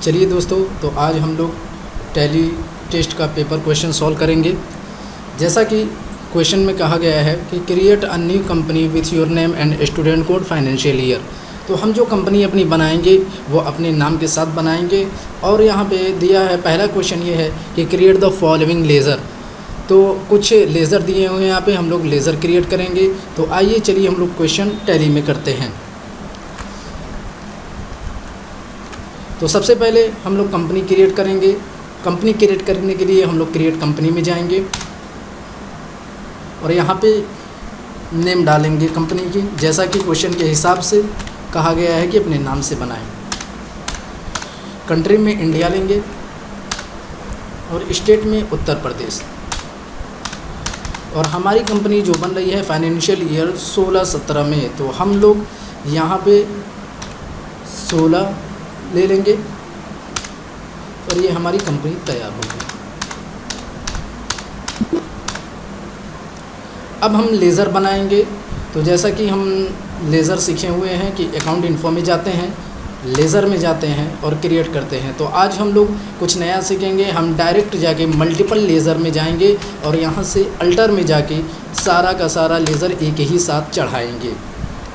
चलिए दोस्तों, तो आज हम लोग टैली टेस्ट का पेपर क्वेश्चन सॉल्व करेंगे। जैसा कि क्वेश्चन में कहा गया है कि create a new company with your name and student code financial year. तो हम जो कंपनी अपनी बनाएंगे वो अपने नाम के साथ बनाएंगे। और यहाँ पे दिया है, पहला क्वेश्चन ये है कि क्रिएट द फॉलोइंग लेज़र। तो कुछ लेज़र दिए हुए हैं यहाँ पे, हम लोग लेज़र क्रिएट करेंगे। तो आइए चलिए हम लोग क्वेश्चन टैली में करते हैं। तो सबसे पहले हम लोग कंपनी क्रिएट करेंगे। कंपनी क्रिएट करने के लिए हम लोग क्रिएट कंपनी में जाएंगे और यहाँ पे नेम डालेंगे कंपनी की, जैसा कि क्वेश्चन के हिसाब से कहा गया है कि अपने नाम से बनाएं। कंट्री में इंडिया लेंगे और स्टेट में उत्तर प्रदेश। और हमारी कंपनी जो बन रही है फाइनेंशियल ईयर 16-17 में, तो हम लोग यहाँ पे 16 ले लेंगे और ये हमारी कंपनी तैयार होगी। अब हम लेज़र बनाएंगे। तो जैसा कि हम लेज़र सीखे हुए हैं कि अकाउंट इन्फो में जाते हैं, लेज़र में जाते हैं और क्रिएट करते हैं। तो आज हम लोग कुछ नया सीखेंगे। हम डायरेक्ट जाके मल्टीपल लेज़र में जाएंगे और यहाँ से अल्टर में जाके सारा का सारा लेज़र एक ही साथ चढ़ाएंगे।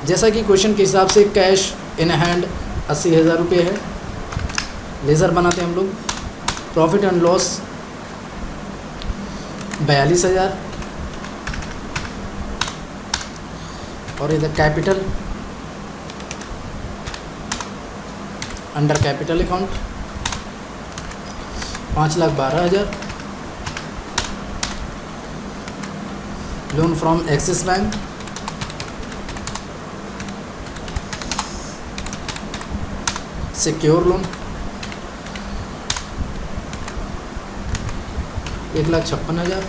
जैसा कि क्वेश्चन के हिसाब से कैश इन हैंड 80,000 रुपये है। लेज़र बनाते हैं हम लोग। Profit and loss 42,000। और इधर capital, under capital account 5,12,000। Loan from axis bank secure loan 1,56,000।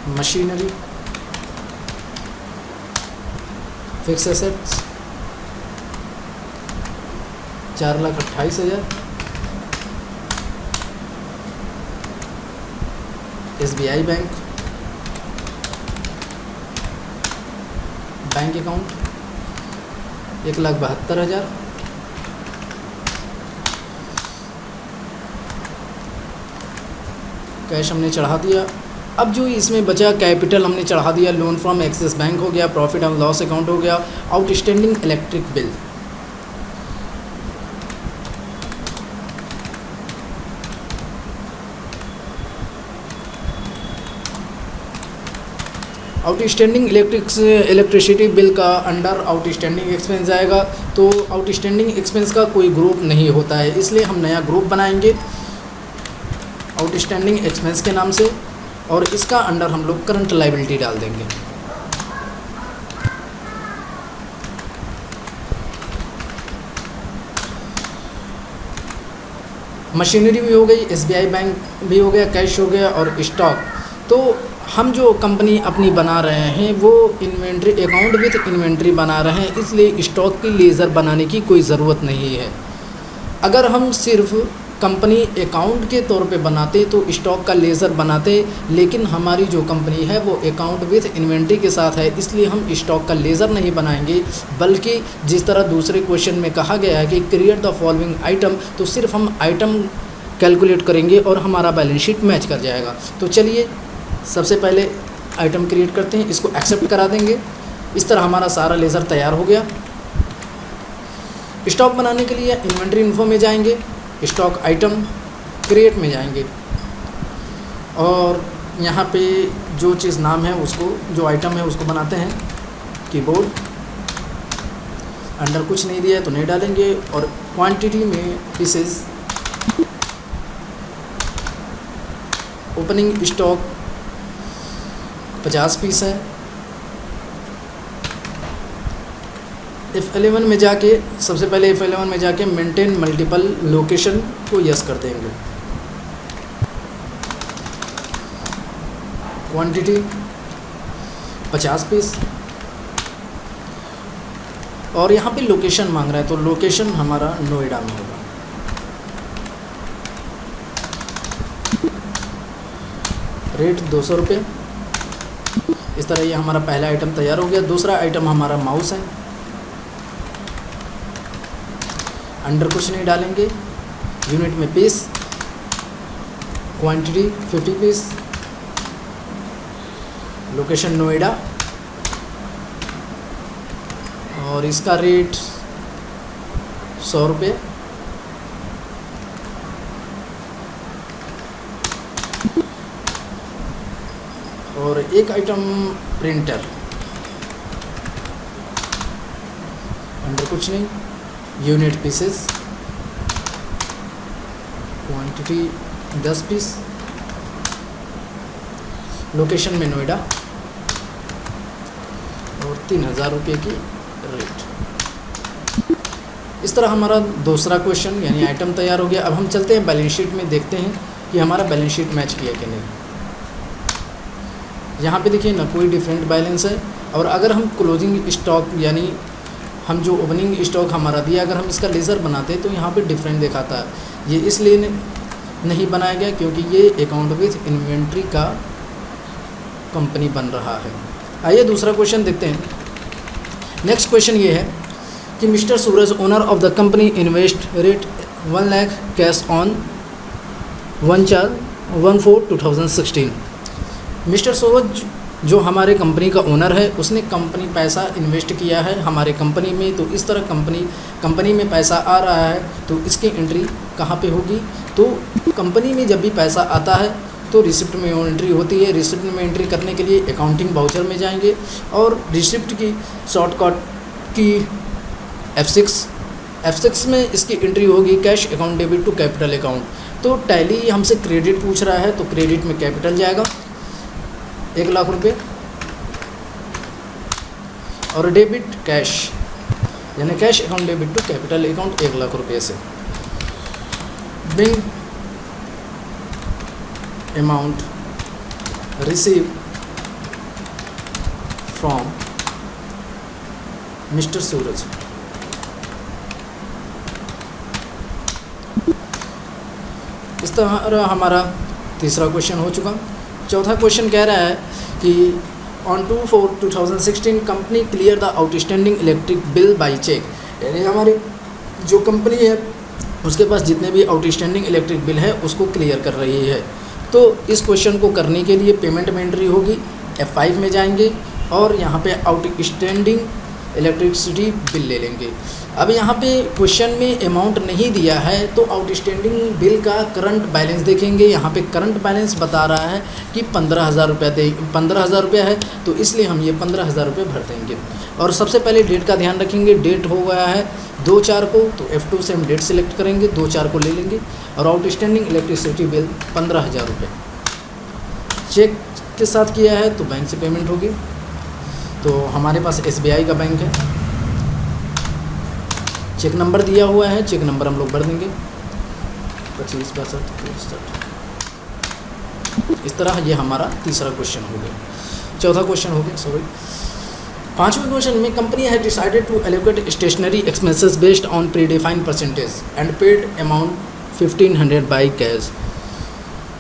Machinery fix assets 4,28,000। SBI bank bank account 1,72,000। Cash हमने चढ़ा दिया। अब जो इसमें बचा कैपिटल हमने चढ़ा दिया। लोन फ्रॉम एक्सिस बैंक हो गया, प्रॉफिट एंड लॉस अकाउंट हो गया, outstanding electric bill. Outstanding electricity bill का अंडर आउटस्टैंडिंग एक्सपेंस आएगा। तो आउटस्टैंडिंग एक्सपेंस का कोई ग्रुप नहीं होता है, इसलिए हम नया ग्रुप बनाएंगे आउटस्टैंडिंग एक्सपेंस के नाम से, और इसका अंडर हम लोग करंट लायबिलिटी डाल देंगे। मशीनरी भी हो गई, SBI बैंक भी हो गया, कैश हो गया और स्टॉक। तो हम जो कंपनी अपनी बना रहे हैं वो इन्वेंट्री अकाउंट विथ इन्वेंट्री बना रहे हैं, इसलिए स्टॉक की लेज़र बनाने की कोई ज़रूरत नहीं है। अगर हम सिर्फ कंपनी अकाउंट के तौर पे बनाते तो स्टॉक का लेज़र बनाते, लेकिन हमारी जो कंपनी है वो अकाउंट विथ इन्वेंट्री के साथ है, इसलिए हम स्टॉक का लेज़र नहीं बनाएंगे। बल्कि जिस तरह दूसरे क्वेश्चन में कहा गया है कि क्रिएट द फॉलोइंग आइटम, तो सिर्फ हम आइटम कैलकुलेट करेंगे और हमारा बैलेंस शीट मैच कर जाएगा। तो चलिए सबसे पहले आइटम क्रिएट करते हैं, इसको एक्सेप्ट करा देंगे। इस तरह हमारा सारा लेज़र तैयार हो गया। स्टॉक बनाने के लिए इन्वेंट्री इन्फो में जाएंगे, स्टॉक आइटम क्रिएट में जाएंगे और यहाँ पे जो चीज़ नाम है उसको, जो आइटम है उसको बनाते हैं कीबोर्ड। अंडर कुछ नहीं दिया है तो नहीं डालेंगे। और क्वांटिटी में पीसेस, ओपनिंग स्टॉक 50 पीस है। F11 में जाके, सबसे पहले F11 में जाके मेंटेन मल्टीपल लोकेशन को यस कर देंगे। क्वांटिटी 50 पीस और यहाँ पे लोकेशन मांग रहा है, तो लोकेशन हमारा नोएडा में होगा। रेट 200 रुपये। इस तरह ये हमारा पहला आइटम तैयार हो गया। दूसरा आइटम हमारा माउस है, अंडर कुछ नहीं डालेंगे, यूनिट में piece, quantity 50 piece, location Noida, और इसका रेट 100 रुपये। और एक आइटम प्रिंटर, अंडर कुछ नहीं, unit pieces, quantity 10 piece, location में नोएडा, और 3000 रुपये की रेट। इस तरह हमारा दूसरा क्वेश्चन यानी आइटम तैयार हो गया। अब हम चलते हैं बैलेंस शीट में, देखते हैं कि हमारा बैलेंस शीट मैच किया कि नहीं। यहाँ पे देखिए ना कोई डिफरेंट बैलेंस है, और अगर हम क्लोजिंग स्टॉक यानी हम जो ओपनिंग स्टॉक हमारा दिया, अगर हम इसका लेज़र बनाते हैं तो यहाँ पे डिफरेंट दिखाता है। ये इसलिए नहीं बनाया गया क्योंकि ये अकाउंट विथ इन्वेंट्री का कंपनी बन रहा है। आइए दूसरा क्वेश्चन देखते हैं। नेक्स्ट क्वेश्चन ये है कि mister Suraj owner of the company invest rate 1 lakh cash on 1/4/2016। Mister Suraj जो हमारे कंपनी का ओनर है, उसने कंपनी पैसा इन्वेस्ट किया है हमारे कंपनी में। तो इस तरह कंपनी में पैसा आ रहा है तो इसकी एंट्री कहाँ पे होगी? तो कंपनी में जब भी पैसा आता है तो रिसिप्ट में एंट्री होती है। रिसिप्ट में एंट्री करने के लिए अकाउंटिंग वाउचर में जाएंगे और रिसिप्ट की शॉर्टकट की F6 में इसकी एंट्री होगी cash account debit to capital account. तो टैली हमसे क्रेडिट पूछ रहा है तो क्रेडिट में कैपिटल जाएगा 1 लाख रुपये, और डेबिट कैश यानी cash account debit to capital account 1 lakh रुपये से। Being amount receive from mister Suraj. इस तरह हमारा तीसरा क्वेश्चन हो चुका। चौथा क्वेश्चन कह रहा है कि on 2/4/2016 company clear the outstanding electric bill by cheque. यानी हमारी जो कंपनी है उसके पास जितने भी आउटस्टैंडिंग इलेक्ट्रिक बिल है उसको क्लियर कर रही है। तो इस क्वेश्चन को करने के लिए पेमेंट में एंट्री होगी, F5 में जाएंगे और यहाँ पे आउटस्टैंडिंग इलेक्ट्रिसिटी बिल ले लेंगे। अब यहाँ पे क्वेश्चन में अमाउंट नहीं दिया है तो आउटस्टैंडिंग बिल का करंट बैलेंस देखेंगे। यहाँ पे करंट बैलेंस बता रहा है कि 15,000 रुपया है, तो इसलिए हम ये 15,000 रुपये भर देंगे। और सबसे पहले डेट का ध्यान रखेंगे, डेट हो गया है 2/4 को, तो F2 से हम डेट सिलेक्ट करेंगे, 2/4 को ले लेंगे। और आउटस्टैंडिंग इलेक्ट्रिसिटी बिल 15,000 रुपये चेक के साथ किया है तो बैंक से पेमेंट होगी। तो हमारे पास SBI का बैंक है, चेक नंबर दिया हुआ है, चेक नंबर हम लोग भर देंगे 25 62 इस तरह। ये हमारा तीसरा क्वेश्चन हो गया, चौथा क्वेश्चन हो गया, सॉरी। पांचवें क्वेश्चन में कंपनी है decided to allocate stationery expenses based on predefined percentage and paid amount 1500 by cash.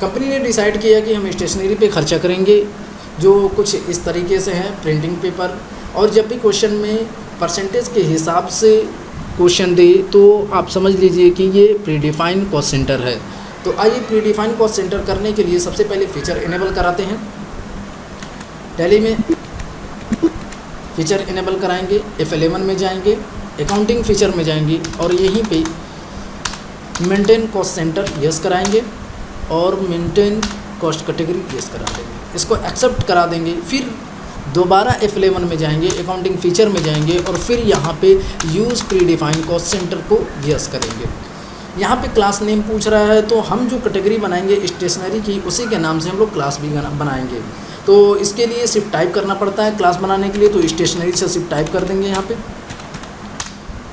Company ने डिसाइड किया कि हम स्टेशनरी पे खर्चा करेंगे जो कुछ इस तरीके से है, प्रिंटिंग पेपर। और जब भी क्वेश्चन में परसेंटेज के हिसाब से क्वेश्चन दे तो आप समझ लीजिए कि ये प्रीडिफाइन कॉस्ट सेंटर है। तो आइए प्रीडिफाइन कॉस्ट सेंटर करने के लिए सबसे पहले फीचर इनेबल कराते हैं। टैली में फीचर इनेबल कराएंगे, F11 में जाएंगे, अकाउंटिंग फीचर में जाएंगे और यहीं पे मेंटेन कॉस्ट सेंटर यस कराएंगे और मेंटेन कॉस्ट कैटेगरी यस करा देंगे। इसको एक्सेप्ट करा देंगे। फिर दोबारा F11 में जाएंगे, अकाउंटिंग फीचर में जाएंगे और फिर यहाँ पे use pre define cost centre को यस करेंगे। यहाँ पे क्लास नेम पूछ रहा है तो हम जो कैटेगरी बनाएंगे स्टेशनरी की उसी के नाम से हम लोग क्लास भी बनाएंगे। तो इसके लिए सिर्फ टाइप करना पड़ता है क्लास बनाने के लिए, तो स्टेशनरी से सिर्फ टाइप कर देंगे यहाँ पे।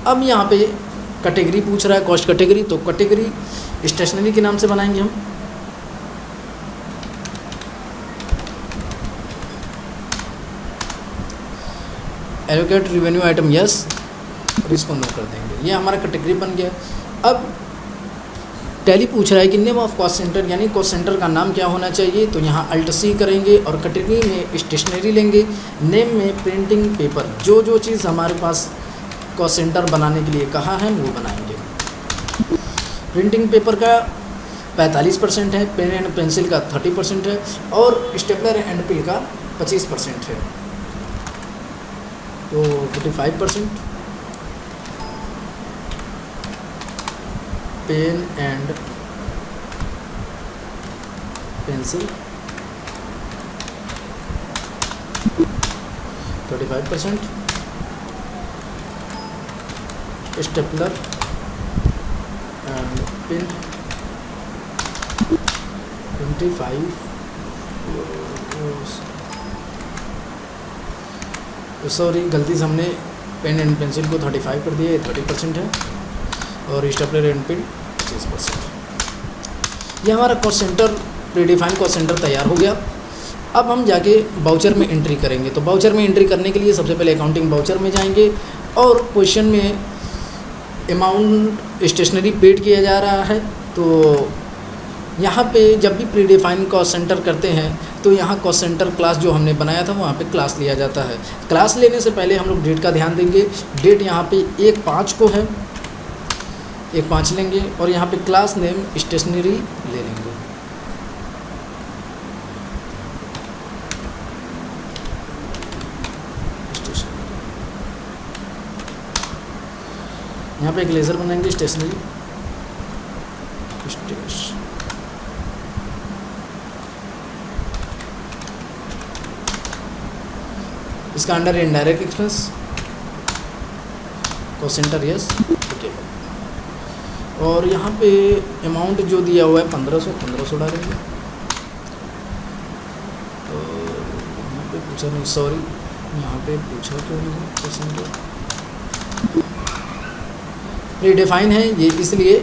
अब यहाँ पे कैटेगरी पूछ रहा है कॉस्ट कैटेगरी, तो कैटेगरी स्टेशनरी के नाम से बनाएंगे हम। एलोकेट रिवेन्यू आइटम यस और इसको नो कर देंगे। ये हमारा कैटेगरी बन गया। अब टैली पूछ रहा है कि नेम ऑफ कॉस्ट सेंटर, यानी कॉस्ट सेंटर का नाम क्या होना चाहिए। तो यहाँ अल्ट सी करेंगे और कैटेगरी में स्टेशनरी लेंगे, नेम में प्रिंटिंग पेपर, जो जो चीज़ हमारे पास कॉस्ट सेंटर बनाने के लिए कहा है वो बनाएंगे। प्रिंटिंग पेपर का 45% है, पेन एंड पेंसिल का 30% है और स्टेपलर एंड पिल का 25% है, तो 45%। Pen and pencil 35%, stapler and pin 25, sorry गलती से हमने पेन एंड पेंसिल को 35 कर दिया, ये 30% है और स्टेपलर एंड पिन 25%। ये हमारा cost centre, predefined cost centre तैयार हो गया। अब हम जाके बाउचर में एंट्री करेंगे। तो बाउचर में एंट्री करने के लिए सबसे पहले अकाउंटिंग बाउचर में जाएंगे और क्वेश्चन में अमाउंट स्टेशनरी पेड किया जा रहा है। तो यहाँ पे जब भी प्रीडिफाइंड कॉस्ट सेंटर करते हैं तो यहाँ कॉस्ट सेंटर क्लास जो हमने बनाया था वहाँ पे क्लास लिया जाता है। क्लास लेने से पहले हम लोग डेट का ध्यान देंगे। डेट यहाँ पे 1/5 को है, 1/5 लेंगे और यहाँ पे क्लास नेम स्टेशनरी ले लेंगे। यहाँ पे एक लेज़र बनाएंगे स्टेशनरी, इसका under indirect expense cost centre yes, okay. और यहाँ पे अमाउंट जो दिया हुआ है 1500 डालेंगे। तो यहाँ पे पूछा नहीं, सॉरी यहाँ पे पूछा क्यों नहीं कॉस्ट सेंटर, प्रीडिफाइन है ये इसलिए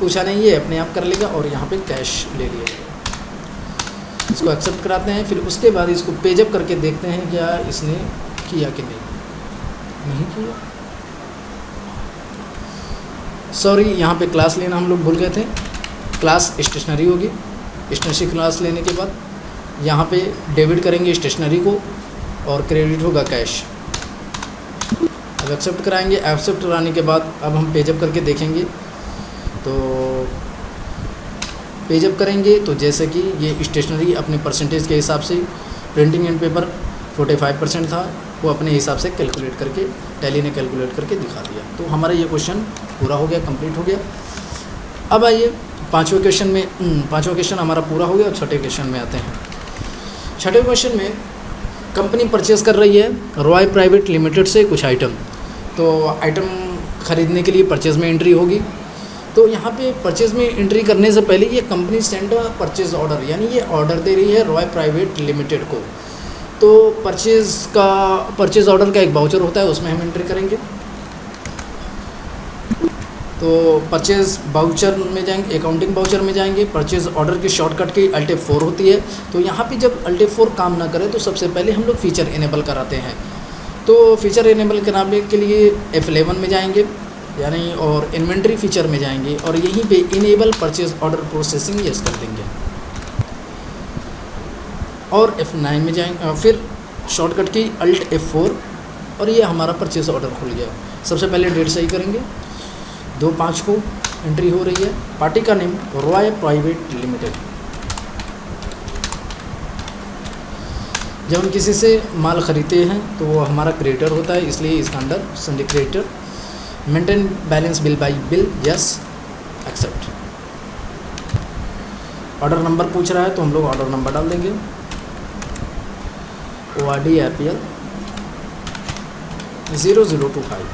पूछा नहीं, ये अपने आप कर लेगा। और यहाँ पे कैश ले लिया, इसको एक्सेप्ट कराते हैं। फिर उसके बाद इसको पेजअप करके देखते हैं क्या इसने किया कि नहीं किया। सॉरी यहाँ पे क्लास लेना हम लोग भूल गए थे, क्लास स्टेशनरी होगी। स्टेशनरी क्लास लेने के बाद यहाँ पे डेबिट करेंगे स्टेशनरी को और क्रेडिट होगा कैश। अब एक्सेप्ट कराएंगे। एक्सेप्ट कराने के बाद अब हम पेजअप करके देखेंगे। तो पेजअप करेंगे तो जैसे कि ये स्टेशनरी अपने परसेंटेज के हिसाब से, प्रिंटिंग एंड पेपर 45% था, वो अपने हिसाब से कैलकुलेट करके टैली ने कैलकुलेट करके दिखा दिया। तो हमारा ये क्वेश्चन पूरा हो गया, कंप्लीट हो गया। अब आइए पाँचवें क्वेश्चन में, पाँचवा क्वेश्चन हमारा पूरा हो गया और छठे क्वेश्चन में आते हैं। छठे क्वेश्चन में कंपनी परचेज़ कर रही है रॉय प्राइवेट लिमिटेड से कुछ आइटम। तो आइटम ख़रीदने के लिए परचेज़ में एंट्री होगी। तो यहाँ पे परचेज़ में एंट्री करने से पहले ये कंपनी सेंड परचेज़ ऑर्डर, यानी ये ऑर्डर दे रही है रॉय प्राइवेट लिमिटेड को। तो परचेज़ ऑर्डर का एक बाउचर होता है, उसमें हम एंट्री करेंगे। तो परचेज़ बाउचर में जाएंगे, अकाउंटिंग बाउचर में जाएंगे। परचेज़ ऑर्डर की शॉर्टकट की अल्ट F4 होती है। तो यहाँ पे जब अल्ट F4 काम ना करे तो सबसे पहले हम लोग फीचर इनेबल कराते हैं। तो फीचर इनेबल कराने के लिए F11 में जाएंगे यानी, और इन्वेंट्री फीचर में जाएंगे और यहीं पे enable purchase order processing yes कर देंगे और F9 में जाएंगे। फिर शॉर्टकट की अल्ट F4 और ये हमारा परचेज़ ऑर्डर खुल गया। सबसे पहले डेट सही करेंगे, 2/5 को एंट्री हो रही है। पार्टी का नेम रॉय प्राइवेट लिमिटेड। जब हम किसी से माल ख़रीदते हैं तो वो हमारा क्रेडिटर होता है, इसलिए इसका under sundry creditor. Maintain balance bill by bill yes, accept. Order number पूछ रहा है तो हम लोग ऑर्डर नंबर डाल देंगे, ORD APL 0025।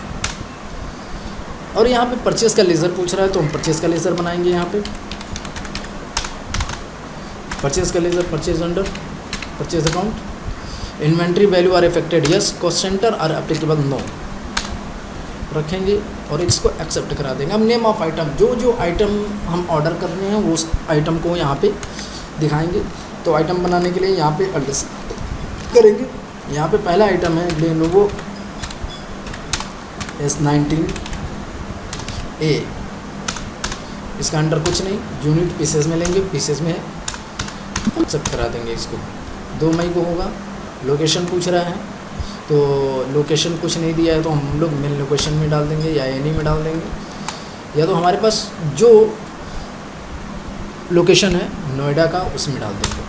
और यहाँ पे परचेज़ का लेज़र पूछ रहा है तो हम परचेज़ का लेज़र बनाएंगे। यहाँ पे परचेज़ का ledger, purchase under purchase account. Inventory value are affected yes, cost centre are applicable no रखेंगे और इसको एक्सेप्ट करा देंगे। अब नेम ऑफ आइटम, जो जो आइटम हम ऑर्डर कर रहे हैं वो उस आइटम को यहाँ पे दिखाएंगे। तो आइटम बनाने के लिए यहाँ पे एड्रेस करेंगे। यहाँ पे पहला आइटम है लेनोवो S19A, इसका अंडर कुछ नहीं, यूनिट पीसेज में लेंगे, पीसेज में है, एक्सेप्ट करा देंगे इसको। 2 मई को होगा। लोकेशन पूछ रहा है, तो लोकेशन कुछ नहीं दिया है तो हम लोग मेन लोकेशन में डाल देंगे या एनी में डाल देंगे, या तो हमारे पास जो लोकेशन है नोएडा का उसमें डाल देंगे।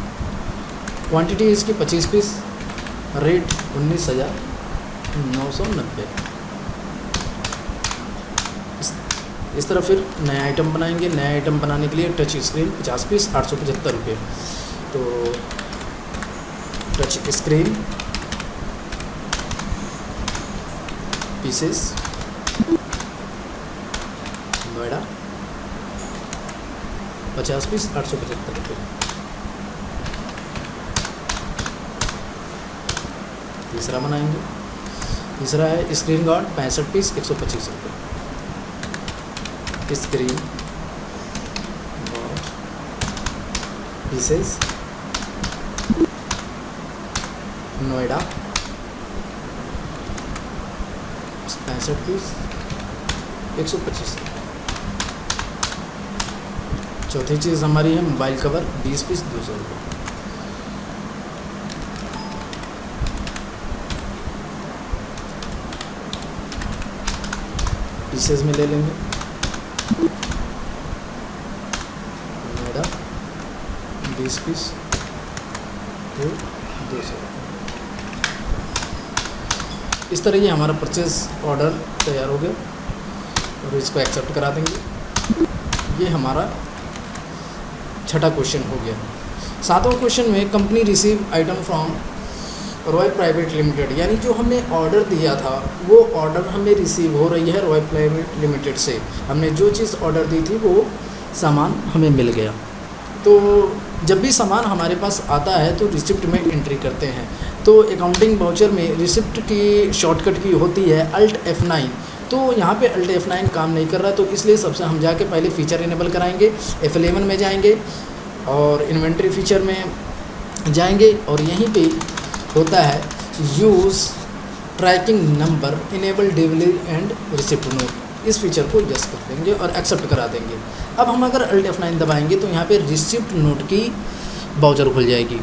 क्वांटिटी इसकी 25 पीस, रेट 19,990। इस तरह फिर नया आइटम बनाएंगे। नया आइटम बनाने के लिए टच स्क्रीन 50 पीस 875 रुपये। तो touch screen pieces Noida 50 piece 875 रुपये। तीसरा बनाएंगे। तीसरा है स्क्रीन गार्ड 65 पीस 125 रुपये। Screen guard pieces Noida 65 piece 125 रुपये। चौथी चीज़ हमारी है मोबाइल कवर 20 पीस 200 रुपये। पीसेज में ले लेंगे नोएडा 20 पीस 200। इस तरह ये हमारा परचेज ऑर्डर तैयार हो गया और इसको एक्सेप्ट करा देंगे। ये हमारा छठा क्वेश्चन हो गया। सातवां क्वेश्चन में company receive item from Roy private limited, यानी जो हमने ऑर्डर दिया था वो ऑर्डर हमें रिसीव हो रही है रॉय प्राइवेट लिमिटेड से। हमने जो चीज़ ऑर्डर दी थी वो सामान हमें मिल गया। तो जब भी सामान हमारे पास आता है तो रिसिप्ट में एंट्री करते हैं। तो अकाउंटिंग वाउचर में रिसिप्ट की शॉर्टकट की होती है Alt F9। तो यहाँ पे Alt F9 काम नहीं कर रहा, तो इसलिए सबसे हम जाके पहले फ़ीचर इनेबल कराएंगे। F11 में जाएंगे और इन्वेंट्री फ़ीचर में जाएंगे और यहीं पे होता है use tracking number enable delivery and receipt note. इस फीचर को यस कर देंगे और एक्सेप्ट करा देंगे। अब हम अगर Alt F9 दबाएंगे तो यहाँ पे रिसिप्ट नोट की बाउचर खुल जाएगी।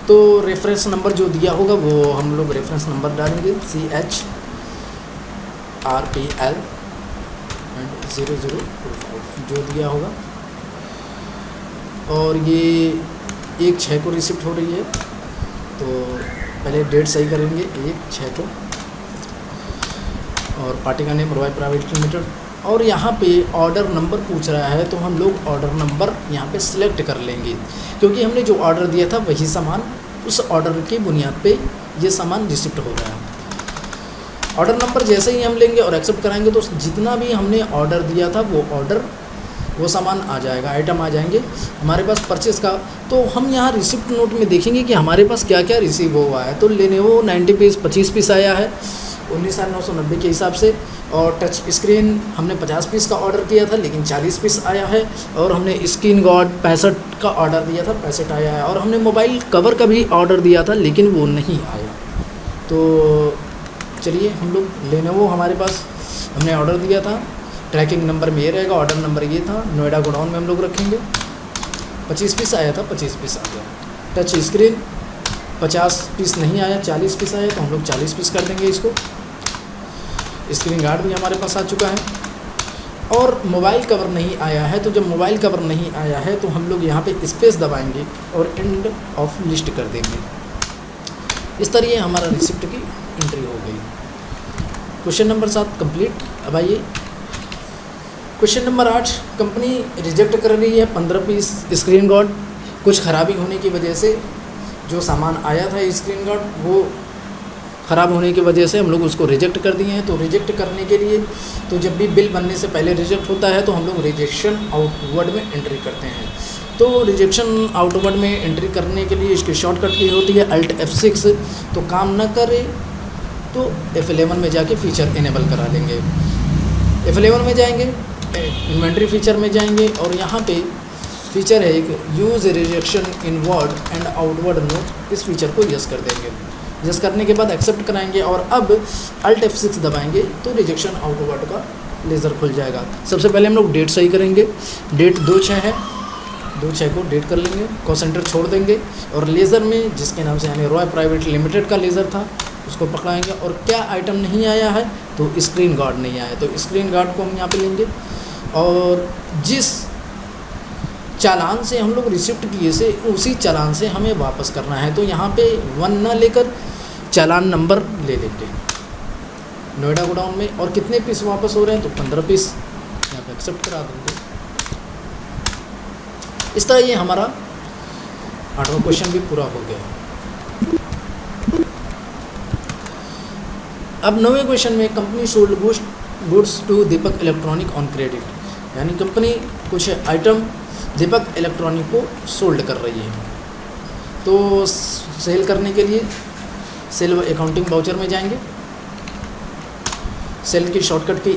तो रेफरेंस नंबर जो दिया होगा वो हम लोग रेफरेंस नंबर डालेंगे CHRPL एंड 0025 जो दिया होगा। और ये 1/6 को रिसिप्ट हो रही है, तो पहले डेट सही करेंगे 1/6 को। और पार्टी का नेम रॉय प्राइवेट लिमिटेड। और यहाँ पे ऑर्डर नंबर पूछ रहा है तो हम लोग ऑर्डर नंबर यहाँ पे सिलेक्ट कर लेंगे, क्योंकि हमने जो ऑर्डर दिया था वही सामान, उस ऑर्डर की बुनियाद पे ये सामान रिसिप्ट हो रहा है। ऑर्डर नंबर जैसे ही हम लेंगे और एक्सेप्ट कराएंगे तो जितना भी हमने ऑर्डर दिया था वो सामान आ जाएगा, आइटम आ जाएंगे हमारे पास परचेस का। तो हम यहाँ रिसिप्ट नोट में देखेंगे कि हमारे पास क्या क्या रिसीव हुआ है। तो लेनोवो 90 पीस 25 पीस आया है 19,990 के हिसाब से। और टच स्क्रीन हमने 50 पीस का ऑर्डर किया था लेकिन 40 पीस आया है। और हमने स्क्रीन गार्ड 65 का ऑर्डर दिया था 65 आया है। और हमने मोबाइल कवर का भी ऑर्डर दिया था लेकिन वो नहीं आया। तो चलिए हम लोग लेनोवो हमारे पास हमने ऑर्डर दिया था, ट्रैकिंग नंबर में ये रहेगा, ऑर्डर नंबर ये था, नोएडा गोडाउन में हम लोग रखेंगे। 25 पीस आया था 25 पीस आ गया। टच स्क्रीन 50 पीस नहीं आया 40 पीस आया, तो हम लोग 40 पीस कर देंगे इसको। स्क्रीन गार्ड भी हमारे पास आ चुका है। और मोबाइल कवर नहीं आया है, तो जब मोबाइल कवर नहीं आया है तो हम लोग यहाँ पे स्पेस दबाएंगे और एंड ऑफ लिस्ट कर देंगे। इस तरह हमारा रिसिप्ट की एंट्री हो गई। Question number 7 complete. अब आइए क्वेश्चन नंबर 8। कंपनी रिजेक्ट कर रही है 15 पीस स्क्रीन गार्ड। कुछ ख़राबी होने की वजह से जो सामान आया था स्क्रीन गार्ड वो ख़राब होने की वजह से हम लोग उसको रिजेक्ट कर दिए हैं। तो रिजेक्ट करने के लिए तो जब भी बिल बनने से पहले रिजेक्ट होता है तो हम लोग रिजेक्शन आउटवर्ड में एंट्री करते हैं। तो रिजेक्शन आउटवर्ड में एंट्री करने के लिए इसकी शॉर्टकट की होती है Alt F6। तो काम न करे तो F11 में जाके फ़ीचर इनेबल करा लेंगे। F11 में जाएंगे, इन्वेंट्री फ़ीचर में जाएंगे और यहाँ पे फ़ीचर है एक use rejection inward and outward note. इस फीचर को यस कर देंगे। यस करने के बाद एक्सेप्ट कराएंगे और अब Alt F6 दबाएंगे तो रिजेक्शन आउटवर्ड का लेज़र खुल जाएगा। सबसे पहले हम लोग डेट सही करेंगे। डेट 2/6 है, 2/6 को डेट कर लेंगे, कॉस्ट सेंटर छोड़ देंगे और लेज़र में जिसके नाम से यानी रॉय प्राइवेट लिमिटेड का लेज़र था उसको पकड़ाएंगे। और क्या आइटम नहीं आया है, तो स्क्रीन गार्ड नहीं आया, तो स्क्रीन गार्ड को हम यहाँ पे लेंगे। और जिस चालान से हम लोग रिसिप्ट किए से उसी चालान से हमें वापस करना है, तो यहाँ पे 1 ना लेकर चालान नंबर ले लेंगे नोएडा गोडाउन में। और कितने पीस वापस हो रहे हैं, तो 15 पीस यहाँ पे एक्सेप्ट करा देंगे। इस तरह ये हमारा 8वां क्वेश्चन भी पूरा हो गया। अब 9वें क्वेश्चन में company sold goods to Deepak electronic on credit, यानी कंपनी कुछ आइटम दीपक इलेक्ट्रॉनिक को सोल्ड कर रही है। तो सेल करने के लिए सेल अकाउंटिंग वाउचर में जाएंगे, सेल की शॉर्टकट की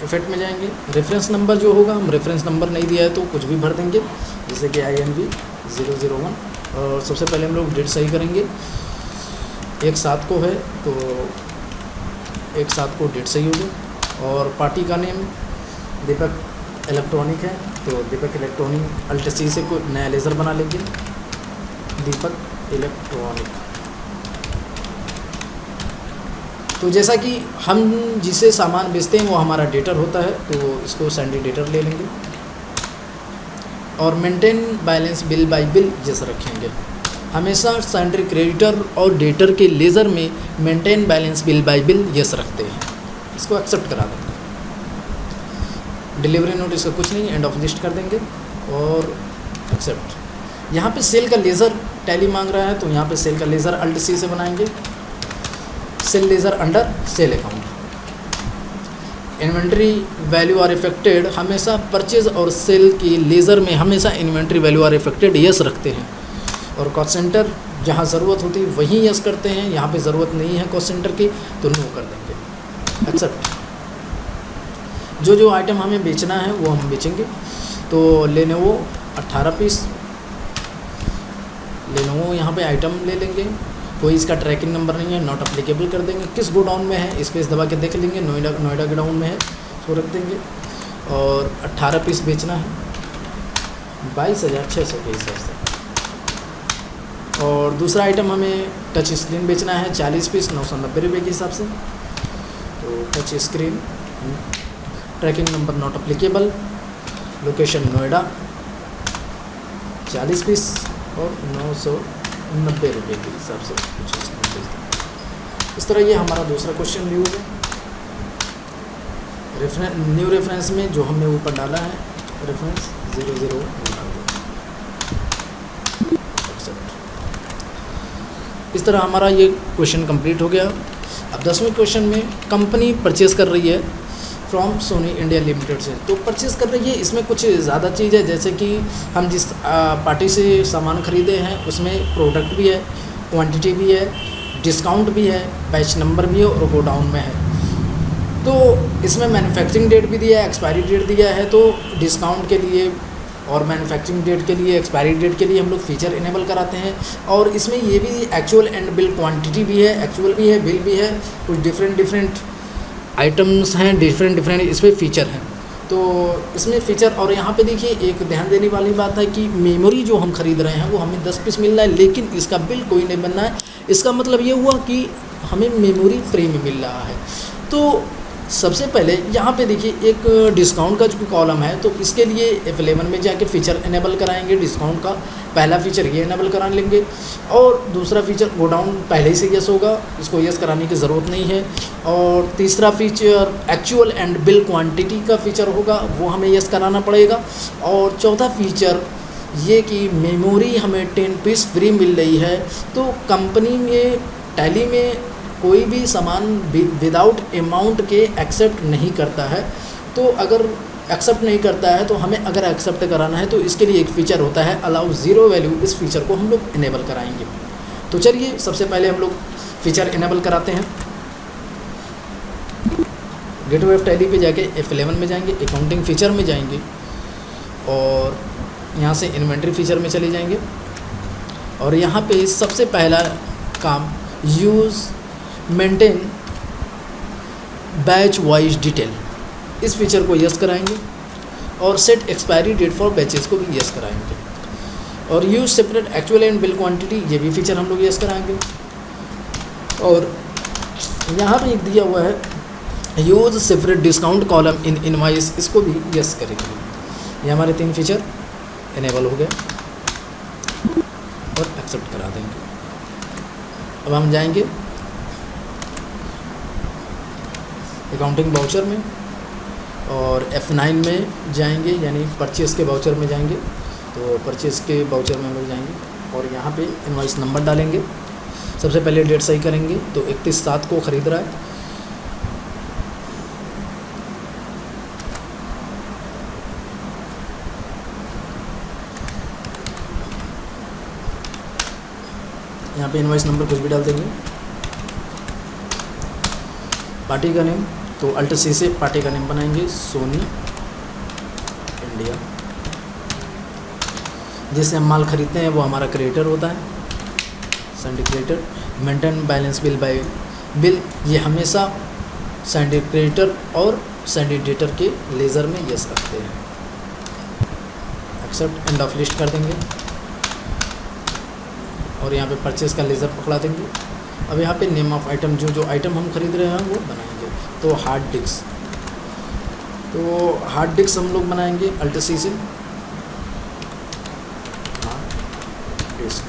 F8 में जाएंगे। रेफरेंस नंबर जो होगा, हम रेफरेंस नंबर नहीं दिया है तो कुछ भी भर देंगे, जैसे कि INB 001। और सबसे पहले हम लोग डेट सही करेंगे, 1/7 को है तो 1/7 को डेट सही होगी। और पार्टी का नेम दीपक इलेक्ट्रॉनिक है तो दीपक इलेक्ट्रॉनिक अल्ट C से कोई नया लेज़र बना लेंगे, दीपक इलेक्ट्रॉनिक। तो जैसा कि हम जिसे सामान बेचते हैं वो हमारा डेटर होता है, तो इसको सैंडी डेटर ले लेंगे। और maintain balance bill by bill जैसा रखेंगे। हमेशा सैंड्री क्रेडिटर और डेटर के लेज़र में maintain balance bill by bill yes रखते हैं, इसको एक्सेप्ट करा देंगे। डिलीवरी नोटिस का कुछ नहीं, एंड ऑफ लिस्ट कर देंगे और एक्सेप्ट। यहाँ पे सेल का लेज़र टैली मांग रहा है तो यहाँ पे सेल का लेज़र अल्ट C से बनाएंगे, sale ledger under sale account. Inventory value are affected, हमेशा परचेज और सेल की लेज़र में हमेशा inventory value are affected yes रखते हैं। और कॉस्ट सेंटर जहाँ ज़रूरत होती है वहीं यस करते हैं, यहाँ पे ज़रूरत नहीं है कॉस्ट सेंटर की तो नो कर देंगे, एक्सेप्ट। जो आइटम हमें बेचना है वो हम बेचेंगे। तो लेनोवो 18 पीस, लेनोवो यहाँ पे आइटम ले लेंगे, कोई इसका ट्रैकिंग नंबर नहीं है, नॉट अप्लीकेबल कर देंगे। किस गोडाउन में है स्पेस दबा के देख लेंगे, नोएडा गोडाउन में है तो रख देंगे। और 18 पीस बेचना है 22,600 के हिसाब से। और दूसरा आइटम हमें टच स्क्रीन बेचना है 40 पीस 990 रुपये के हिसाब से। तो touch screen, tracking number not applicable, location Noida, 40 piece और 990 रुपये के हिसाब से कुछ इस तरह ये हमारा दूसरा क्वेश्चन न्यू है। न्यू रेफरेंस में जो हमने ऊपर डाला है रेफरेंस 00 डाल दो, एक्सेप्ट। इस तरह हमारा ये क्वेश्चन कंप्लीट हो गया। अब 10वें क्वेश्चन में कंपनी परचेज़ कर रही है फ्रॉम सोनी इंडिया लिमिटेड से, तो परचेज़ कर रही है, इसमें कुछ ज़्यादा चीज़ है, जैसे कि हम जिस पार्टी से सामान ख़रीदे हैं उसमें प्रोडक्ट भी है, क्वांटिटी भी है, डिस्काउंट भी है, बैच नंबर भी है और गोडाउन में है। तो इसमें मैन्युफैक्चरिंग डेट भी दिया है, एक्सपायरी डेट दिया है। तो डिस्काउंट के लिए और मैन्युफैक्चरिंग डेट के लिए, एक्सपायरी डेट के लिए हम लोग फीचर इनेबल कराते हैं। और इसमें ये भी एक्चुअल एंड बिल क्वांटिटी भी है, एक्चुअल भी है, बिल भी है, कुछ डिफरेंट आइटम्स हैं, डिफरेंट इस पर फीचर हैं। तो इसमें फ़ीचर, और यहाँ पे देखिए एक ध्यान देने वाली बात है कि मेमोरी जो हम ख़रीद रहे हैं वो हमें 10 पीस मिल रहा है, लेकिन इसका बिल कोई नहीं बनना है। इसका मतलब ये हुआ कि हमें मेमोरी फ्री में मिल रहा है। तो सबसे पहले यहाँ पे देखिए एक डिस्काउंट का जो कॉलम है, तो इसके लिए F11 में जाके फ़ीचर इनेबल कराएंगे। डिस्काउंट का पहला फ़ीचर ये इनेबल करा लेंगे और दूसरा फ़ीचर गोडाउन पहले ही से यस होगा, इसको यस कराने की ज़रूरत नहीं है। और तीसरा feature actual and bill quantity का फ़ीचर होगा, वो हमें यस कराना पड़ेगा। और चौथा फ़ीचर ये कि मेमोरी हमें 10 पीस फ्री मिल रही है। तो कंपनी में टैली में कोई भी सामान विदाउट अमाउंट के एक्सेप्ट नहीं करता है। तो अगर एक्सेप्ट नहीं करता है तो हमें अगर एक्सेप्ट कराना है तो इसके लिए एक फ़ीचर होता है अलाउ ज़ीरो वैल्यू, इस फीचर को हम लोग इनेबल कराएंगे। तो चलिए सबसे पहले हम लोग फ़ीचर इनेबल कराते हैं। गेटवे ऑफ टैली पे जाके F11 में जाएंगे, अकाउंटिंग फ़ीचर में जाएंगे और यहाँ से इन्वेंट्री फ़ीचर में चले जाएंगे। और यहाँ पे सबसे पहला काम use maintain batch wise detail, इस फीचर को यस कराएंगे। और set expiry date for batches को भी यस कराएंगे। और use separate actual and bill quantity, ये भी फीचर हम लोग यस कराएंगे। और यहाँ पे एक दिया हुआ है use separate discount column in invoice, इसको भी यस करेंगे। ये हमारे 3 फीचर इनेबल हो गए और एक्सेप्ट करा देंगे। अब हम जाएंगे अकाउंटिंग वाउचर में और F9 में जाएंगे, यानी परचेज़ के वाउचर में जाएंगे। तो परचेज़ के वाउचर में हम लोग जाएंगे और यहाँ पे इनवॉइस नंबर डालेंगे। सबसे पहले डेट सही करेंगे, तो 31/7 को ख़रीद रहा है। यहाँ पे इनवॉइस नंबर कुछ भी डाल देंगे। पार्टी का नेम, तो अल्ट सी से पार्टी का नेम बनाएंगे, सोनी इंडिया। जिससे हम माल खरीदते हैं वो हमारा क्रिएटर होता है, syndicator. Maintain balance bill by bill, ये हमेशा सिंडिकेटर और सिंडिकेटर के लेज़र में यस रखते हैं। एक्सेप्ट एंड ऑफ लिस्ट कर देंगे और यहाँ पे परचेज़ का लेज़र पकड़ा देंगे। अब यहाँ पे नेम ऑफ आइटम, जो आइटम हम खरीद रहे हैं वो बनाएंगे। तो हार्ड डिस्क, तो हार्ड डिस्क हम लोग बनाएंगे अल्ट सी से, हार्ड डिस्क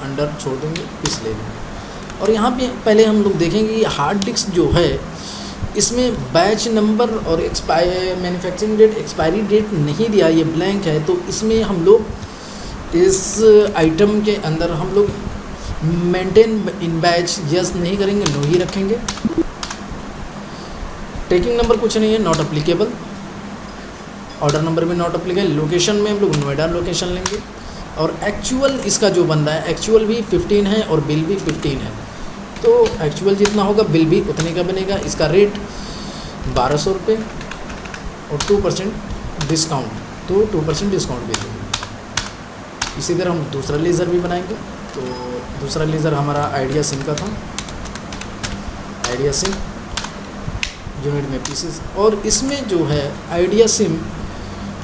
अंडर छोड़ देंगे, इस ले लेंगे। और यहाँ पे पहले हम लोग देखेंगे हार्ड डिस्क जो है इसमें बैच नंबर और मैन्युफैक्चरिंग डेट, एक्सपायरी डेट नहीं दिया, ये ब्लैंक है। तो इसमें हम लोग इस आइटम के अंदर हम लोग मेंटेन इन बैच यस नहीं करेंगे, नो ही रखेंगे। ट्रैकिंग नंबर कुछ नहीं है, नॉट अप्लीकेबल। ऑर्डर नंबर में नॉट अप्लीकेबल। लोकेशन में हम लोग नोएडा लोकेशन लेंगे। और एक्चुअल इसका जो बन रहा है, एक्चुअल भी 15 है और बिल भी 15 है। तो एक्चुअल जितना होगा बिल भी उतने का बनेगा। इसका रेट 1200 रुपये और 2% डिस्काउंट, तो 2% डिस्काउंट भी देंगे। इसी तरह हम दूसरा लेज़र भी बनाएंगे। तो दूसरा लेज़र हमारा आइडिया सिम का था, आइडिया सिम यूनिट में पीसेस। और इसमें जो है आइडिया सिम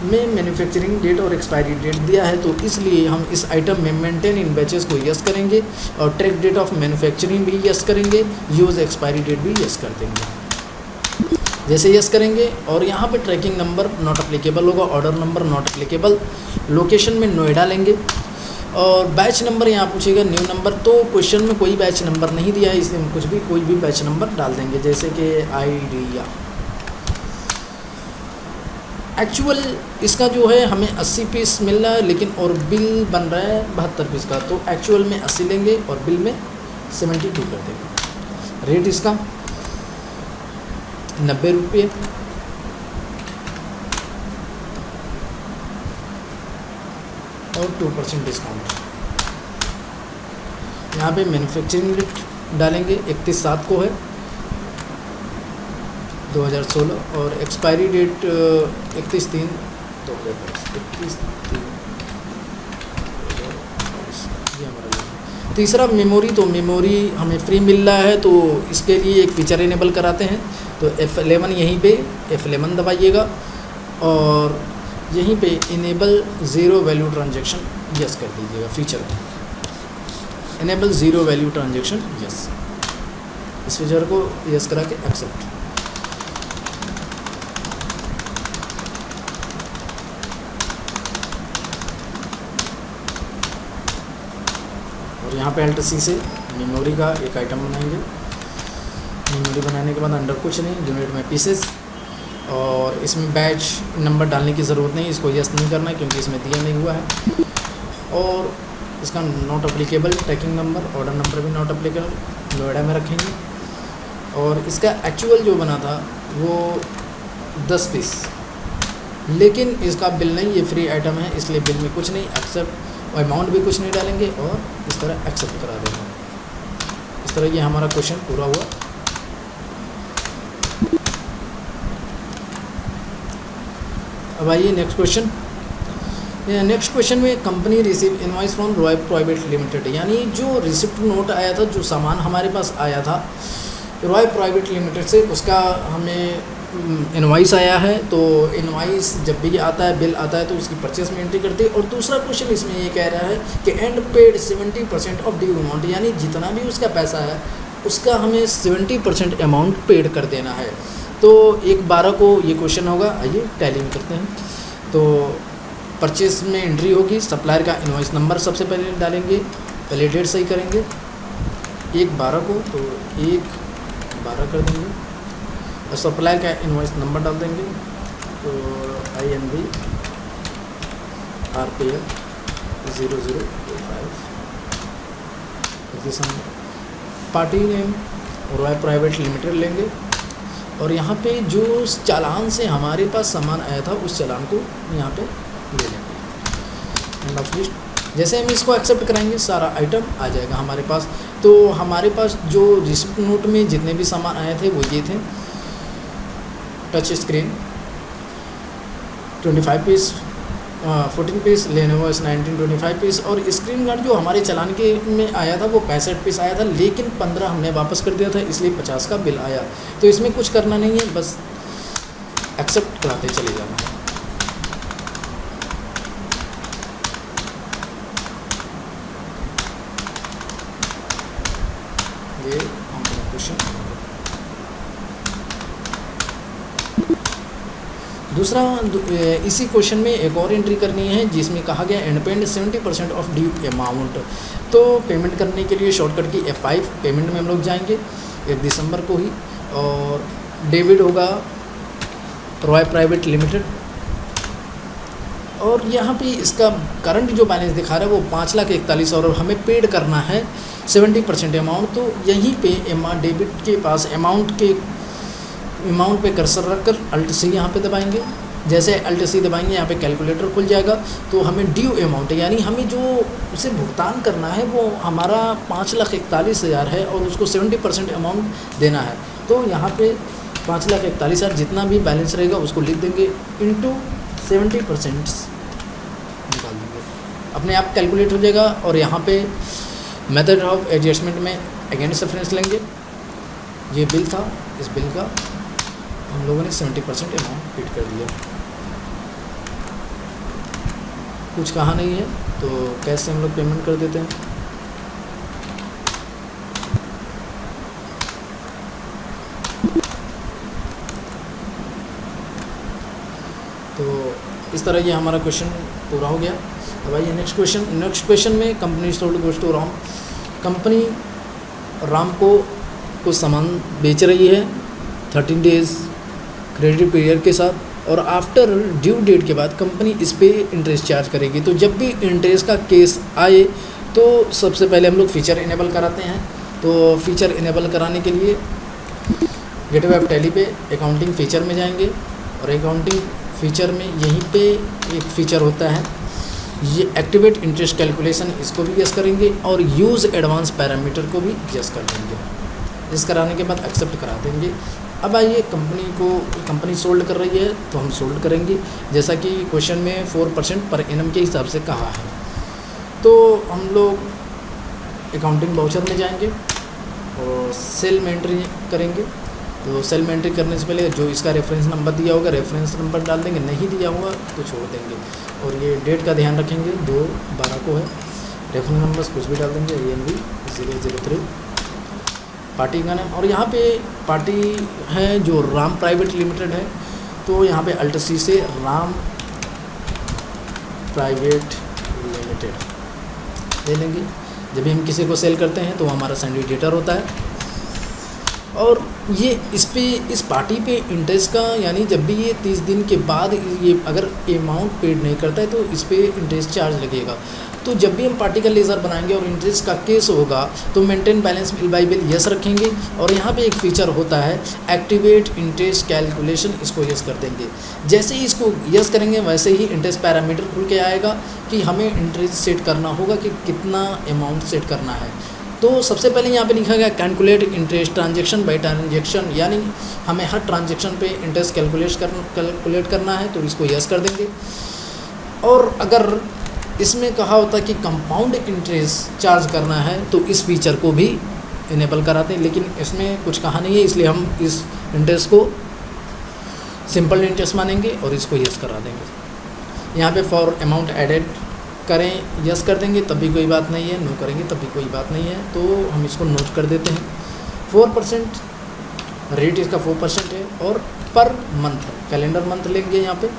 में मैन्युफैक्चरिंग डेट और एक्सपायरी डेट दिया है, तो इसलिए हम इस आइटम में मेंटेन इन बैचेस को यस करेंगे और ट्रैक डेट ऑफ मैन्युफैक्चरिंग भी यस करेंगे, यूज़ एक्सपायरी डेट भी यस कर देंगे। जैसे यस करेंगे और यहाँ पे ट्रैकिंग नंबर नॉट अप्लीकेबल होगा, order number not applicable. Location में नोएडा लेंगे और बैच नंबर यहाँ पूछेगा न्यू नंबर, तो क्वेश्चन में कोई बैच नंबर नहीं दिया है, इसलिए हम कुछ भी कोई भी बैच नंबर डाल देंगे, जैसे कि आइडिया। एक्चुअल इसका जो है हमें 80 पीस मिल रहा है, लेकिन और बिल बन रहा है 72 पीस का, तो एक्चुअल में 80 लेंगे और बिल में 72 कर देंगे। रेट इसका 90 रुपये। और 2% डिस्काउंट। यहाँ पे मैन्युफैक्चरिंग डेट डालेंगे, 31/7 को है 2016 और एक्सपायरी डेट 31/3/2022। 31/3/2022 ये हमारा। तीसरा मेमोरी, तो मेमोरी हमें फ्री मिल रहा है, तो इसके लिए एक फ़ीचर इनेबल कराते हैं। तो F11 यहीं पे F11 दबाइएगा और यहीं पे enable zero value transaction yes कर दीजिएगा। Feature enable zero value transaction yes, इस फीचर को यस करा के एक्सेप्ट। और यहाँ पे Alt+C से मेमोरी का एक आइटम बनाएंगे। मेमोरी बनाने के बाद अंडर कुछ नहीं, यूनिट में पीसेस। और इसमें बैच नंबर डालने की ज़रूरत नहीं, इसको यस नहीं करना है क्योंकि इसमें दिया नहीं हुआ है। और इसका not applicable. Tracking number, order number भी नॉट अप्लीकेबल, नोएडा में रखेंगे। और इसका एक्चुअल जो बना था वो 10 पीस, लेकिन इसका बिल नहीं, ये फ्री आइटम है इसलिए बिल में कुछ नहीं, एक्सेप्ट। और अमाउंट भी कुछ नहीं डालेंगे और इस तरह एक्सेप्ट करा देंगे। इस तरह ये हमारा क्वेश्चन पूरा हुआ। अब आइए नेक्स्ट क्वेश्चन। नेक्स्ट क्वेश्चन में company receive invoice from Roy private limited, यानी जो रिसिप्ट नोट आया था, जो सामान हमारे पास आया था रॉय प्राइवेट लिमिटेड से उसका हमें इनवाइस आया है। तो इनवाइस जब भी आता है, बिल आता है, तो उसकी परचेस में एंट्री करते हैं। और दूसरा क्वेश्चन इसमें ये कह रहा है कि and paid 70% of due amount, यानी जितना भी उसका पैसा है उसका हमें 70% अमाउंट पेड कर देना है। तो 1/12 को ये क्वेश्चन होगा। आइए टैली में करते हैं। तो परचेस में एंट्री होगी, सप्लायर का इनवॉइस नंबर सबसे पहले डालेंगे, पहले डेट सही करेंगे 1/12 को, तो 1/12 कर देंगे और सप्लायर का इनवॉइस नंबर डाल देंगे। तो INV RPL 0025 दिसंबर, party name Roy private limited लेंगे और यहाँ पे जो चालान से हमारे पास सामान आया था उस चालान को यहाँ पे ले लेंगे। एंड ऑफ लिस्ट जैसे हम इसको एक्सेप्ट कराएंगे सारा आइटम आ जाएगा हमारे पास। तो हमारे पास जो रिसिप्ट नोट में जितने भी सामान आए थे वो ये थे। Touch screen 25 piece, 14 piece, Lenovo S19 25 piece, और स्क्रीन गार्ड जो हमारे चालान के में आया था वो 65 पीस आया था, लेकिन 15 हमने वापस कर दिया था, इसलिए 50 का बिल आया। तो इसमें कुछ करना नहीं है, बस एक्सेप्ट कराते चले जाना है। ये हमारा क्वेश्चन। दूसरा, इसी क्वेश्चन में एक और एंट्री करनी है जिसमें कहा गया and paid 70% of due amount. तो पेमेंट करने के लिए शॉर्टकट की F5 पेमेंट में हम लोग जाएंगे 1 दिसंबर को ही, और डेबिट होगा रॉय प्राइवेट लिमिटेड। और यहाँ पे इसका करंट जो बैलेंस दिखा रहा है वो 5,41,000 और हमें पेड करना है 70% अमाउंट। तो यहीं पे डेबिट के पास अमाउंट पे कर्सर रखकर Alt C यहाँ पे दबाएंगे। जैसे Alt C दबाएंगे यहाँ पे कैलकुलेटर खुल जाएगा। तो हमें ड्यू अमाउंट यानी हमें जो उसे भुगतान करना है वो हमारा 5,41,000 है और उसको 70% अमाउंट देना है। तो यहाँ पे 5,41,000 जितना भी बैलेंस रहेगा उसको लिख देंगे इंटू 70% निकाल देंगे, अपने आप कैलकुलेट हो जाएगा। और यहाँ पे मेथड ऑफ एडजस्टमेंट में अगेंस्ट रेफरेंस लेंगे। ये बिल था, इस बिल का हम लोगों ने 70% अमाउंट पेड कर दिया। कुछ कहा नहीं है तो कैश से हम लोग पेमेंट कर देते हैं। तो इस तरह ये हमारा क्वेश्चन पूरा हो गया। अब आइए नेक्स्ट क्वेश्चन में company sold goods to Ram. Company Ram को कुछ सामान बेच रही है 13 डेज़ क्रेडिट पीरियड के साथ, और आफ्टर ड्यू डेट के बाद कंपनी इस पे इंटरेस्ट चार्ज करेगी। तो जब भी इंटरेस्ट का केस आए तो सबसे पहले हम लोग फ़ीचर इनेबल कराते हैं। तो फ़ीचर इनेबल कराने के लिए गेटवे ऑफ टैली पे अकाउंटिंग फ़ीचर में जाएंगे और अकाउंटिंग फ़ीचर में यहीं पे एक फ़ीचर होता है ये एक्टिवेट इंटरेस्ट कैलकुलेशन, इसको भी यस करेंगे और यूज़ एडवांस पैरामीटर को भी यस कर देंगे। इस कराने के बाद एक्सेप्ट करा देंगे। अब आइए कंपनी सोल्ड कर रही है तो हम सोल्ड करेंगे जैसा कि क्वेश्चन में 4% पर एनम के हिसाब से कहा है। तो हम लोग अकाउंटिंग वाउचर में जाएंगे और सेल में एंट्री करेंगे। तो सेल में एंट्री करने से पहले जो इसका रेफरेंस नंबर दिया होगा रेफरेंस नंबर डाल देंगे, नहीं दिया होगा तो छोड़ देंगे। और ये डेट का ध्यान रखेंगे 2/12 को है। रेफरेंस नंबर कुछ भी डाल देंगे INV 003 पार्टी का नाम। और यहाँ पे पार्टी है जो राम प्राइवेट लिमिटेड है, तो यहाँ पे Alt C से राम प्राइवेट लिमिटेड ले लेंगे। जब भी हम किसी को सेल करते हैं तो हमारा सिंडिकेटर होता है। और ये इस पार्टी पे इंटरेस्ट का यानी जब भी ये 30 दिन के बाद ये अगर अमाउंट पेड नहीं करता है तो इस पर इंटरेस्ट चार्ज लगेगा। तो जब भी हम पार्टी का लेज़र बनाएंगे और इंटरेस्ट का केस होगा तो maintain balance bill by bill yes रखेंगे। और यहाँ पे एक फ़ीचर होता है एक्टिवेट इंटरेस्ट कैलकुलेशन, इसको यस कर देंगे। जैसे ही इसको यस करेंगे वैसे ही इंटरेस्ट पैरामीटर खुल के आएगा कि हमें इंटरेस्ट सेट करना होगा कि कितना अमाउंट सेट करना है। तो सबसे पहले यहाँ पे लिखा गया calculate interest transaction by transaction, यानी हमें हर ट्रांजेक्शन पे इंटरेस्ट कैलकुलेट करना है, तो इसको यस कर देंगे। और अगर इसमें कहा होता कि कंपाउंड इंटरेस्ट चार्ज करना है तो इस फीचर को भी इनेबल कराते हैं, लेकिन इसमें कुछ कहा नहीं है, इसलिए हम इस इंटरेस्ट को सिंपल इंटरेस्ट मानेंगे और इसको यस करा देंगे। यहाँ पे फॉर अमाउंट एडेड करें, यस कर देंगे तब भी कोई बात नहीं है, नो करेंगे तब भी कोई बात नहीं है, तो हम इसको नोट कर देते हैं। 4% रेट इसका 4% है और पर मंथ कैलेंडर मंथ लेंगे यहाँ पे,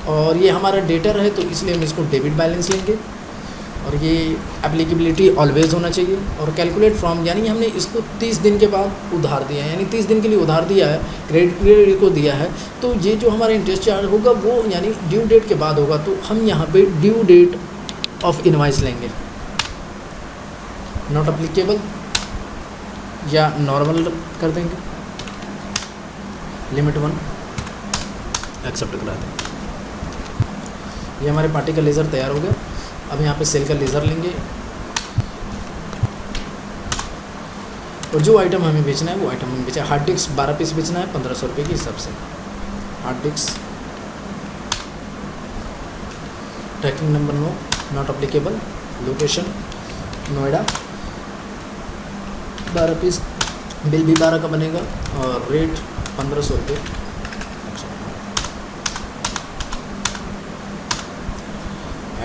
और ये हमारा डेटर है तो इसलिए हम इसको डेबिट बैलेंस लेंगे, और ये एप्लीकेबिलिटी ऑलवेज होना चाहिए। और कैलकुलेट फ्रॉम, यानी हमने इसको 30 दिन के बाद उधार दिया है, यानी 30 दिन के लिए उधार दिया है, क्रेडिट पीरियड को दिया है, तो ये जो हमारा इंटरेस्ट चार्ज होगा वो यानी ड्यू डेट के बाद होगा, तो हम यहाँ पे ड्यू डेट ऑफ इनवाइस लेंगे, नॉट अप्लीकेबल या नॉर्मल कर देंगे, लिमिट 1 एक्सेप्ट करा देंगे। ये हमारे पार्टी का लेज़र तैयार हो गया। अब यहाँ पे सेल का लेज़र लेंगे और जो आइटम हमें बेचना है वो आइटम हमें बेचा है। हार्ड डिस्क 12 पीस बेचना है 1500 रुपये के हिसाब से। Hard disk tracking number no, not applicable, location Noida, 12 piece, bill भी 12 का बनेगा और रेट 1500 रुपये।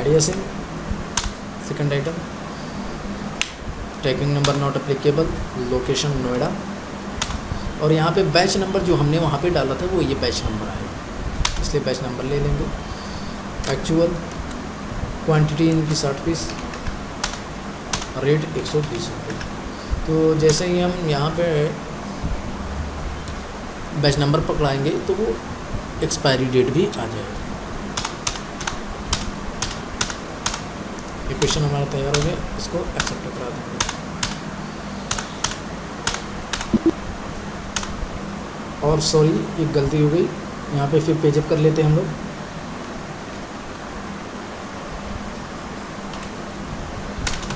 एडियसिन second item, tracking number not applicable, location Noida, और यहाँ पे बैच नंबर जो हमने वहाँ पे डाला था वो ये बैच नंबर आएगा, इसलिए बैच नंबर ले लेंगे। एक्चुअल क्वांटिटी इनकी 60 पीस, रेट 120 रुपये। तो जैसे ही हम यहाँ पे बैच नंबर पकड़ाएंगे तो वो एक्सपायरी डेट भी आ जाएगी। ये क्वेश्चन हमारा तैयार हो गया, इसको एक्सेप्ट करा देंगे। और सॉरी एक गलती हो गई, यहाँ पे फिर पेजअप कर लेते हैं हम लोग।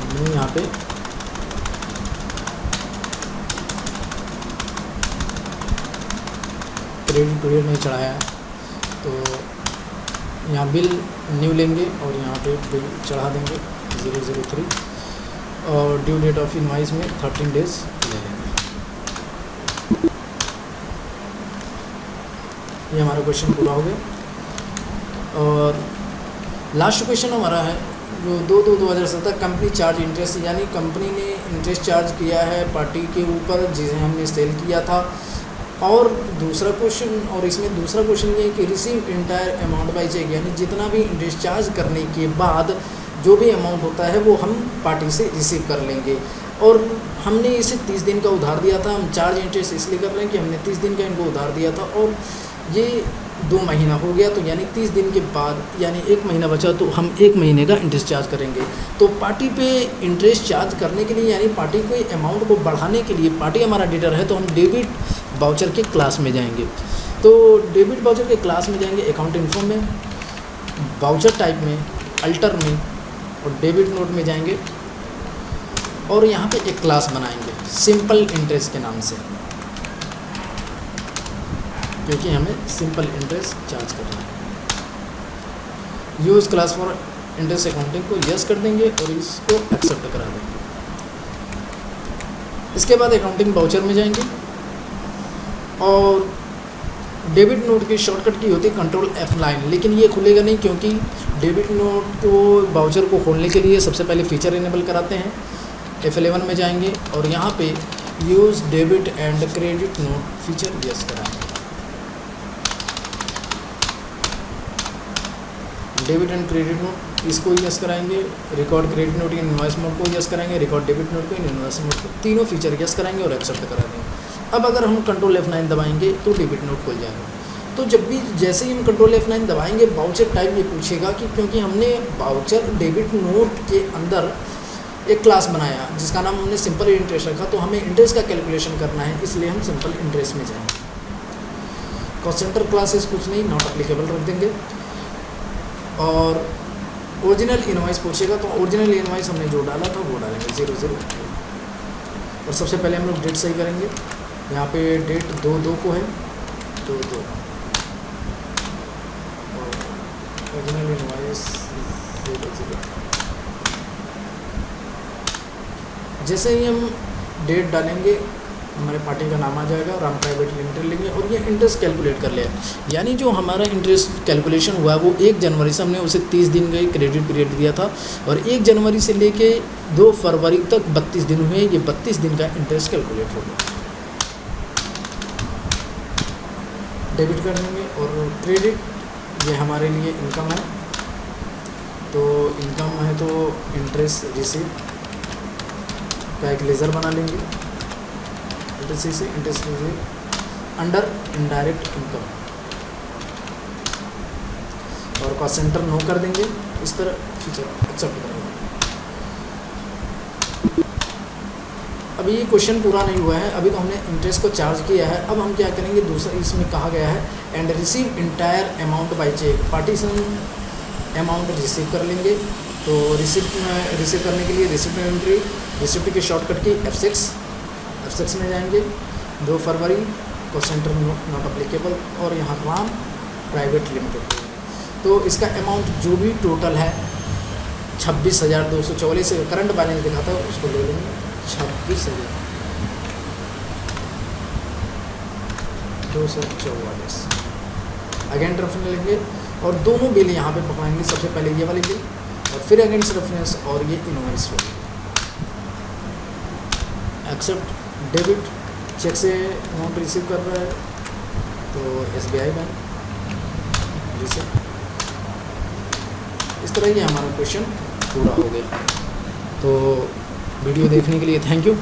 हमने यहाँ पे क्रेडिट पीरियड नहीं चढ़ाया है, तो यहाँ बिल न्यू लेंगे और यहाँ पे बिल चढ़ा देंगे 003 और ड्यू डेट ऑफ इनवाइस में 13 डेज ले लेंगे। ये हमारा क्वेश्चन पूरा हो गया। और लास्ट क्वेश्चन हमारा है जो 2/2/2017 कंपनी चार्ज इंटरेस्ट, यानी कंपनी ने इंटरेस्ट चार्ज किया है पार्टी के ऊपर जिसे हमने सेल किया था। और दूसरा क्वेश्चन, और इसमें दूसरा क्वेश्चन ये है कि receive entire amount by cheque, यानी जितना भी इंटरेस्ट चार्ज करने के बाद जो भी अमाउंट होता है वो हम पार्टी से रिसीव कर लेंगे। और हमने इसे 30 दिन का उधार दिया था, हम चार्ज इंटरेस्ट इसलिए कर रहे हैं कि हमने 30 दिन का इनको उधार दिया था और ये 2 महीना हो गया, तो यानी 30 दिन के बाद यानी 1 महीना बचा तो हम 1 महीने का इंटरेस्ट चार्ज करेंगे। तो पार्टी पे इंटरेस्ट चार्ज करने के लिए यानी पार्टी को अमाउंट को बढ़ाने के लिए, पार्टी हमारा डेटर है तो हम डेबिट वाउचर के क्लास में जाएंगे। तो डेबिट वाउचर के क्लास में जाएंगे, अकाउंट इन्फो में, वाउचर टाइप में, अल्टर में और डेबिट नोट में जाएंगे और यहाँ पे एक क्लास बनाएंगे सिंपल इंटरेस्ट के नाम से, क्योंकि हमें सिंपल इंटरेस्ट चार्ज करना है। Use class for interest accounting को यस कर देंगे और इसको एक्सेप्ट करा देंगे। इसके बाद अकाउंटिंग वाउचर में जाएंगे और डेबिट नोट की शॉर्टकट की होती है कंट्रोल F9, लेकिन ये खुलेगा नहीं क्योंकि डेबिट नोट को वाउचर को खोलने के लिए सबसे पहले फीचर इनेबल कराते हैं। F11 में जाएंगे और यहाँ पे use debit and credit note feature yes कराएंगे। डेबिट एंड क्रेडिट नोट इसको यस कराएंगे, record credit note in invoice mode को यस कराएंगे, रिकॉर्ड डेबिट नोट को इन इनवॉइस मोड को, तीनों फीचर यस कराएंगे और एक्सेप्ट करा देंगे। अब अगर हम कंट्रोल F9 दबाएंगे तो डेबिट नोट खुल जाएगा। तो जब भी जैसे ही हम कंट्रोल F9 दबाएंगे वाउचर टाइप ये पूछेगा कि क्योंकि हमने वाउचर डेबिट नोट के अंदर एक क्लास बनाया जिसका नाम हमने सिंपल इंटरेस्ट रखा, तो हमें इंटरेस्ट का कैलकुलेशन करना है, इसलिए हम सिंपल इंटरेस्ट में जाएंगे। कॉस्ट सेंटर क्लासेस कुछ नहीं, नॉट अप्लीकेबल रख देंगे। और ओरिजिनल इनवॉइस पूछेगा तो ओरिजिनल इनवॉइस हमने जो डाला था वो डालेंगे 00। और सबसे पहले हम लोग डेट सही करेंगे, यहाँ पे डेट 2/2 को है 2/2 और ओरिजिनल इनवॉइस 00। जैसे ही हम डेट डालेंगे, हमारे पार्टी का नाम आ जाएगा और हम प्राइवेट लिमिटेड लेंगे और ये इंटरेस्ट कैलकुलेट कर लिया। यानी जो हमारा इंटरेस्ट कैलकुलेशन हुआ वो 1 जनवरी से हमने उसे 30 दिन का क्रेडिट पीरियड दिया था और 1 जनवरी से लेके 2 फरवरी तक 32 दिन हुए, ये 32 दिन का इंटरेस्ट कैलकुलेट हो गया। डेबिट कर देंगे और क्रेडिट ये हमारे लिए इनकम है, तो इनकम है तो इंटरेस्ट रिसीव का एक लेज़र बना लेंगे, interest receive under indirect income और कॉस्ट सेंटर नो कर देंगे। इस तरह फीचर एक्सेप्ट करेंगे। अभी ये क्वेश्चन पूरा नहीं हुआ है, अभी तो हमने इंटरेस्ट को चार्ज किया है। अब हम क्या करेंगे, दूसरा इसमें कहा गया है and receive entire amount by cheque, partition amount receive कर लेंगे। तो रिसीव करने के लिए रिसिप्ट में एंट्री, रिसिप्ट के शॉर्टकट की F6 में जाएंगे। 2 फरवरी को सेंटर नॉट अप्लीकेबल और यहाँ नाम प्राइवेट लिमिटेड। तो इसका अमाउंट जो भी टोटल है 26,244 करंट बैलेंस दिखाता है उसको ले लेंगे 26,244। अगेंस्ट रेफरेंस लेंगे और दोनों बिल यहाँ पे पकड़ाएंगे, सबसे पहले ये वाली बिल और फिर अगेंस्ट रेफरेंस और ये इनवॉइस होगी। एक्सेप्ट डेबिट, चेक से अमाउंट रिसीव कर रहा है तो SBI बैंक रिसीव। इस तरह ये हमारा क्वेश्चन पूरा हो गया। तो वीडियो देखने के लिए थैंक यू।